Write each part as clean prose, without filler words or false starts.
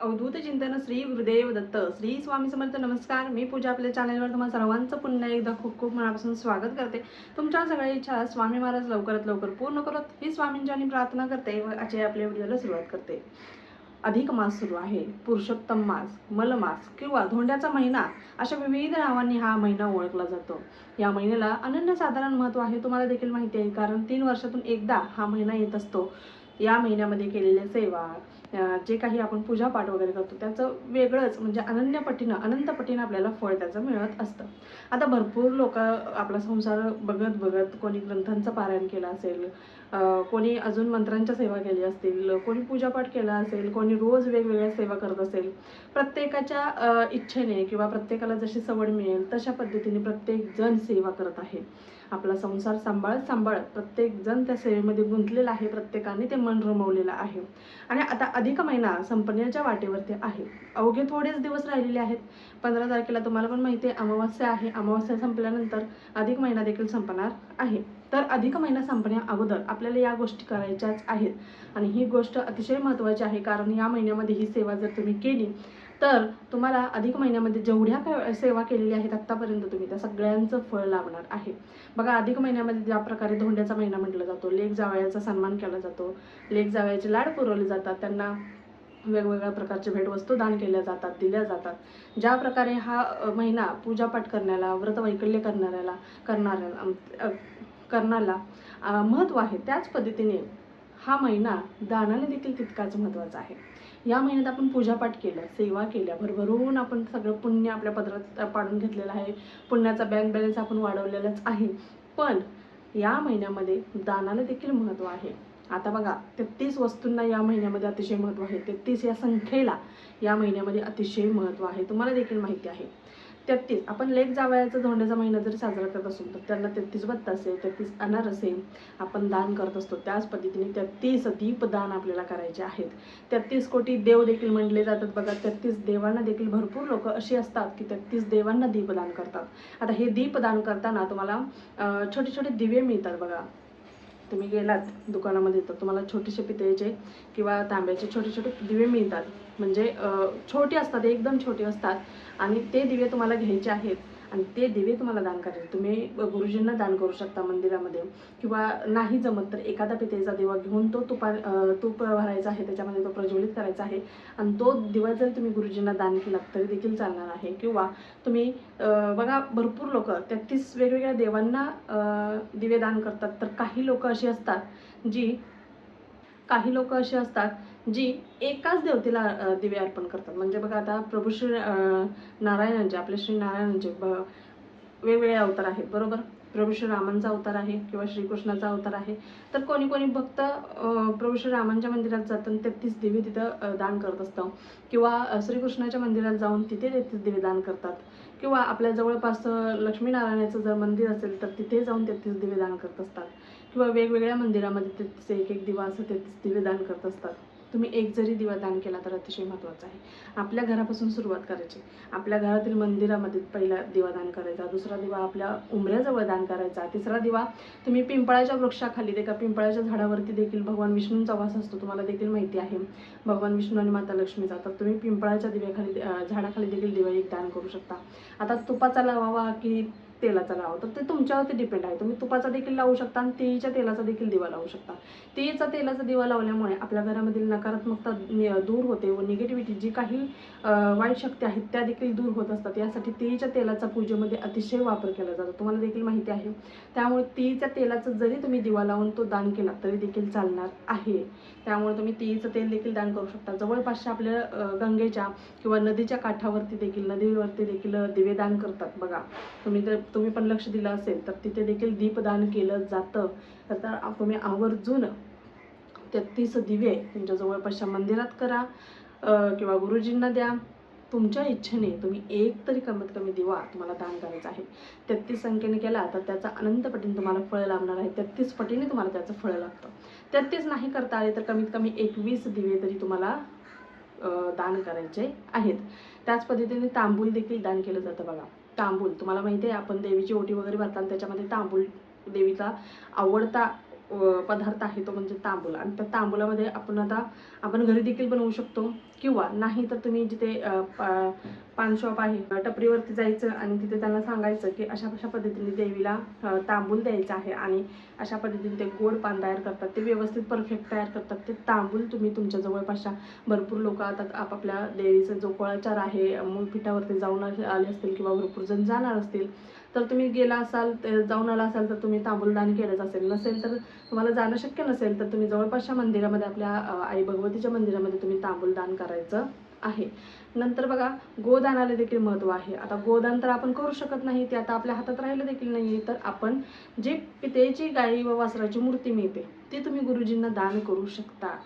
अवधूत चिंतन श्री गुरुदेव दत्त श्री स्वामी समर्थ। नमस्कार, मी पूजा आपल्या चॅनलवर तुम्हाला सर्वांचं पुन्हा एकदा खूप खूप मनापासून स्वागत करते। तुमच्या सगळ्या इच्छा स्वामी महाराज लवकरात लवकर पूर्ण करत ही स्वामींची प्रार्थना करते व आजच्या आपल्या व्हिडिओला सुरुवात करते। अधिक मास सुरू आहे, पुरुषोत्तम मास, मलमास किंवा धोंड्याचा महिना अशा विविध नावांनी हा महिना ओळखला जातो। या महिन्याला अनन्यसाधारण महत्त्व आहे, तुम्हाला देखील माहिती आहे, कारण 3 वर्षातून एकदा हा महिना येत असतो। या महिन्यामध्ये केलेल्या सेवा, जे काही आपण पूजापाठ वगैरे करतो त्याचं वेगळंच म्हणजे अनंत पटीनं आपल्याला फळ त्याचं मिळत असतं। आता भरपूर लोक आपला संसार बघत बघत कोणी ग्रंथांचं पारायण केलं असेल, कोणी अजून मंत्रांच्या सेवा केली असतील, कोणी पूजापाठ केला असेल, कोणी रोज वेगवेगळ्या सेवा करत असेल। प्रत्येकाच्या इच्छेने किंवा प्रत्येकाला जशी सवड मिळेल तशा पद्धतीने प्रत्येक जण सेवा करत आहे। आपला संसार सांभाळत प्रत्येक जण त्या सेवेमध्ये गुंतलेला आहे, प्रत्येकाने ते मन रमवलेलं आहे। आणि आता अधिक महिना संपण्याच्या वाटेवरती आहे, अवघे थोडेच दिवस राहिलेले आहेत। 15 तारखेला तुम्हाला पण माहिती आहे अमावस्या आहे, अमावस्या संपल्यानंतर अधिक महिना देखील संपणार आहे। तर अधिक महिना संपण्या अगोदर आपल्याला या गोष्टी करायच्याच आहेत आणि ही गोष्ट अतिशय महत्त्वाची आहे, कारण या महिन्यामध्ये ही सेवा जर तुम्ही केली तर तुम्हाला अधिक महिन्यामध्ये जेवढ्या सेवा केलेल्या आहेत आत्तापर्यंत तुम्ही त्या सगळ्यांचं फळ लाभणार आहे। बघा, अधिक महिन्यामध्ये ज्या प्रकारे धोंड्याचा महिना म्हटला जातो, लेक जावयाचा सन्मान केला जातो, लेक जावयाचे लाड पुरवले जातात, त्यांना वेगवेगळ्या प्रकारचे भेटवस्तू दान केल्या जातात, दिल्या जातात। ज्या प्रकारे हा महिना पूजापाठ करण्याला, व्रत वैकल्य करणाऱ्याला महत्त्व आहे, त्याच पद्धतीने हा महिना दानाला देखील तितकाच महत्त्वाचा आहे। या महिन्यात आपण पूजापाठ केलं, सेवा केल्या, भरभरून आपण सगळं पुण्य आपल्या पदरात पाडून घेतलेलं आहे, पुण्याचा बँक बॅलन्स आपण वाढवलेलाच आहे। पण या महिन्यामध्ये दानाला देखील महत्त्व आहे। आता बघा, 33 वस्तूंना या महिन्यामध्ये अतिशय महत्त्व आहे। 33 या संख्येला या महिन्यामध्ये अतिशय महत्त्व आहे, तुम्हाला देखील माहिती आहे। 33 आपण लेक जावयाचा धोंड्याचा महिना जरी साजरा करत असू तर त्यांना 33 बत्तासे, 33 अनारसे आपण दान करत असतो। त्याच पद्धतीने 33 दीपदान आपल्याला करायचे आहेत। 33 कोटी देव देखील म्हटले जातात बघा, 33 देवांना देखील भरपूर लोक अशी असतात की 33 देवांना दीपदान करतात। आता हे दीपदान करताना तुम्हाला छोटे छोटे दिवे मिळतात बघा, तुम्ही गेलात दुकानामध्ये तर तुम्हाला छोटेसे पितळेचे किंवा तांब्याचे छोटे छोटे दिवे मिळतात, म्हणजे छोटे असतात, एकदम छोटे असतात आणि ते दिवे तुम्हाला घ्यायचे आहेत आणि ते दिवे तुम्हाला दान करायचे। तुम्ही गुरुजींना दान करू शकता मंदिरामध्ये, किंवा नाही जमत तर एखादा पितळेचा दिवा घेऊन तो तूप भरायचा आहे, त्याच्यामध्ये तो प्रज्वलित करायचा आहे आणि तो दिवा जर तुम्ही गुरुजींना दान केला तरी देखील चालणार आहे। किंवा तुम्ही बघा, भरपूर लोक 33 वेगवेगळ्या देवांना दिवे दान करतात, तर काही लोक अशी असतात जी एकाच देवतेला दिवे अर्पण करतात। म्हणजे बघा, आता प्रभू श्री नारायणांचे, आपले श्री नारायणांचे वेगवेगळे अवतार आहेत बरोबर, प्रभू श्री रामांचा अवतार आहे किंवा श्रीकृष्णाचा अवतार आहे, तर कोणी कोणी भक्त प्रभू श्री रामांच्या मंदिरात जातात 33 दिवे तिथं दान करत असतं, किंवा श्रीकृष्णाच्या मंदिरात जाऊन तिथे 33 दिवे दान करतात, किंवा आपल्या जवळपास लक्ष्मीनारायणाचं जर मंदिर असेल तर तिथे जाऊन 33 दिवे दान करत असतात, किंवा वेगवेगळ्या मंदिरामध्ये 33 एक दिवा असं 33 दिवे दान करत असतात। तुम्ही एक जरी दिवा दान केला तर अतिशय महत्त्वाचं आहे। आपल्या घरापासून सुरुवात करायची, आपल्या घरातील मंदिरामध्ये पहिला दिवा दान करायचा, दुसरा दिवा आपल्या उंबऱ्याजवळ दान करायचा, तिसरा दिवा तुम्ही पिंपळाच्या वृक्षाखाली, ते का पिंपळाच्या झाडावरती देखील भगवान विष्णूंचा वास असतो, तुम्हाला देखील माहिती आहे, भगवान विष्णू आणि माता लक्ष्मीचा, तर तुम्ही पिंपळाच्या दिव्याखाली झाडाखाली देखील दिवा एक दान करू शकता। आता तुपाचा लावावा की तेलाचा लावा तर ते तुमच्यावरती डिपेंड आहे, तुम्ही तुपाचा देखील लावू शकता आणि तिळीच्या तेलाचा देखील दिवा लावू शकता। तिळीचा तेलाचा दिवा लावल्यामुळे आपल्या घरामधील नकारात्मकता दूर होते व निगेटिव्हिटी जी काही वाईट शक्ती आहेत त्या देखील दूर होत असतात। यासाठी तिळीच्या तेलाचा पूजेमध्ये अतिशय वापर केला जातो, तुम्हाला देखील माहिती आहे। त्यामुळे तिळीच्या तेलाचा जरी तुम्ही दिवा लावून तो दान केला तरी देखील चालणार आहे। त्यामुळे तुम्ही तिळीचं तेल देखील दान करू शकता। जवळपासच्या आपल्या गंगेच्या किंवा नदीच्या काठावरती देखील, नदीवरती देखील दिवे दान करतात बघा, तुम्ही पण लक्ष दिलं असेल तर तिथे देखील दीपदान केलं जातं। तर तुम्ही आवर्जून 33 दिवे तुमच्या जवळपासच्या मंदिरात करा किंवा गुरुजींना द्या, तुमच्या इच्छेने तुम्ही एक तरी कमीत कमी दिवा तुम्हाला दान करायचा आहे। 33 संख्येने केला तर त्याचा अनंत पटीने तुम्हाला फळ लाभणार आहे, 33 पटीने तुम्हाला त्याचं फळ लागतं। 33 नाही करता आले तर कमीत कमी 21 दिवे तरी तुम्हाला दान करायचे आहेत। त्याच पद्धतीने तांबूल देखील दान केलं जातं बघा। तांबूल तुम्हाला माहिती आहे, आपण देवीची ओटी वगैरे भरताना त्याच्यामध्ये तांबूल, देवीचा आवडता पदार्थ आहे तो म्हणजे तांबूल. आणि त्या तांबूलामध्ये आपण घरी देखील बनवू शकतो, किंवा नाही तर तुम्ही जिथे पान शॉप आहे टपरीवरती जायचं आणि तिथे त्यांना सांगायचं की अशा अशा पद्धतीने देवीला तांबूल द्यायचं आहे, आणि अशा पद्धतीने ते गोड पान तयार करतात, ते व्यवस्थित परफेक्ट तयार करतात. ते तांबूल तुम्ही तुमच्या जवळपासच्या भरपूर लोक आता आपापल्या देवीचा जो कुळाचार आहे मूळपीठावरती जाऊन आले असतील, किंवा भरपूर जण जाणार असतील, तर तुम्ही गेला असाल, जाऊन आला असाल, तर तुम्ही तांबूलदान केलंच असेल. नसेल तर तुम्हाला जाणं शक्य नसेल, तर तुम्ही जवळपासच्या मंदिरामध्ये आपल्या आई भगवतीच्या मंदिरामध्ये तुम्ही तांबूलदान करायचं आहे. नंतर बघा, गोदानाला देखील महत्त्व आहे. आता गोदान तर आपण करू शकत नाही, ते आता आपल्या हातात राहिलं देखील नाही, तर आपण जे पितळेची गाई व वासराची मूर्ती मिळते ती तुम्ही गुरुजींना दान करू शकता.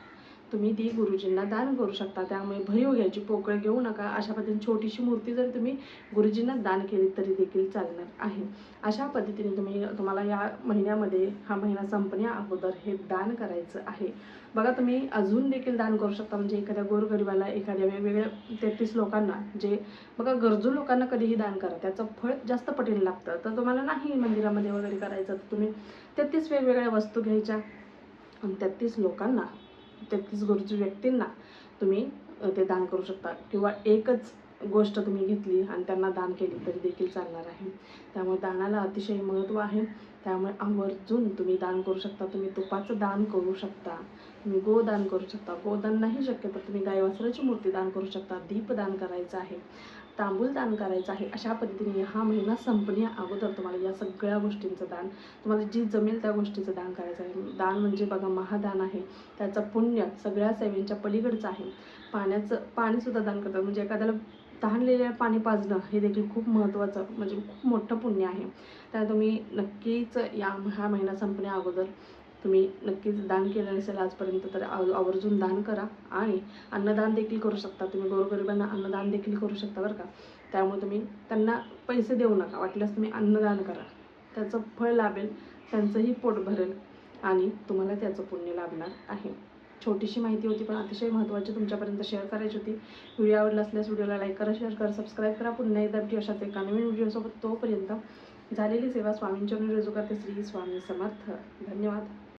तुम्ही ती गुरुजींना दान करू शकता. त्यामुळे भरीव घ्यायची, पोकळ घेऊ नका. अशा पद्धतीने छोटीशी मूर्ती जर तुम्ही गुरुजींना दान केली तरी देखील चालणार आहे. अशा पद्धतीने तुम्हाला या महिन्यामध्ये, हा महिना संपण्या अगोदर हे दान करायचं आहे. बघा, तुम्ही अजून देखील दान करू शकता. म्हणजे एखाद्या गोरगरिबाला, एखाद्या वेगवेगळ्या 33 लोकांना, जे बघा गरजू लोकांना कधीही दान करा, त्याचं फळ जास्त पटीने लागतं. तर तुम्हाला नाही मंदिरामध्ये वगैरे करायचं, तर तुम्ही 33 वेगवेगळ्या वस्तू घ्यायच्या आणि 33 लोकांना, 33 गरजू व्यक्तींना तुम्ही ते दान करू शकता. किंवा एकच गोष्ट तुम्ही घेतली आणि त्यांना दान केली तरी देखील चालणार आहे. त्यामुळे दानाला अतिशय महत्त्व आहे. त्यामुळे आवर्जून तुम्ही दान करू शकता. तुम्ही तुपाचं दान करू शकता, तुम्ही गोदान करू शकता. गोदान नाही शक्य तर तुम्ही गाय वासराची मूर्ती दान करू शकता. दीपदान करायचं आहे, तांबूल दान करायचं आहे. अशा पद्धतीने हा महिना संपण्या अगोदर तुम्हाला या सगळ्या गोष्टींचं दान, तुम्हाला जी जमेल त्या गोष्टीचं दान करायचं आहे. दान म्हणजे बघा महादान आहे. त्याचं पुण्य सगळ्या सेवेंच्या पलीकडचं आहे. पाणीसुद्धा दान करतात. म्हणजे एखाद्याला तहानलेल्या पाणी पाजणं हे देखील खूप महत्त्वाचं, म्हणजे खूप मोठं पुण्य आहे. त्या तुम्ही नक्कीच हा महिना संपण्या अगोदर तुम्ही नक्कीच दान केलं नसेल आजपर्यंत तर आवर्जून दान करा. आणि अन्नदान देखील करू शकता. तुम्ही गोरगरिबांना अन्नदान देखील करू शकता बरं का. त्यामुळे तुम्ही त्यांना पैसे देऊ नका, वाटल्यास तुम्ही अन्नदान करा. त्याचं फळ लाभेल, त्यांचंही पोट भरेल आणि तुम्हाला त्याचं पुण्य लाभणार आहे. छोटीशी माहिती होती, पण अतिशय महत्त्वाची तुमच्यापर्यंत शेअर करायची होती. व्हिडिओ आवडला असल्यास व्हिडिओला लाईक करा, शेअर करा, सबस्क्राईब करा. पुन्हा एकदा अशाच एका नवीन व्हिडिओसोबत. तोपर्यंत झालेली सेवा स्वामींच्या रुजू करते. श्री स्वामी समर्थ. धन्यवाद.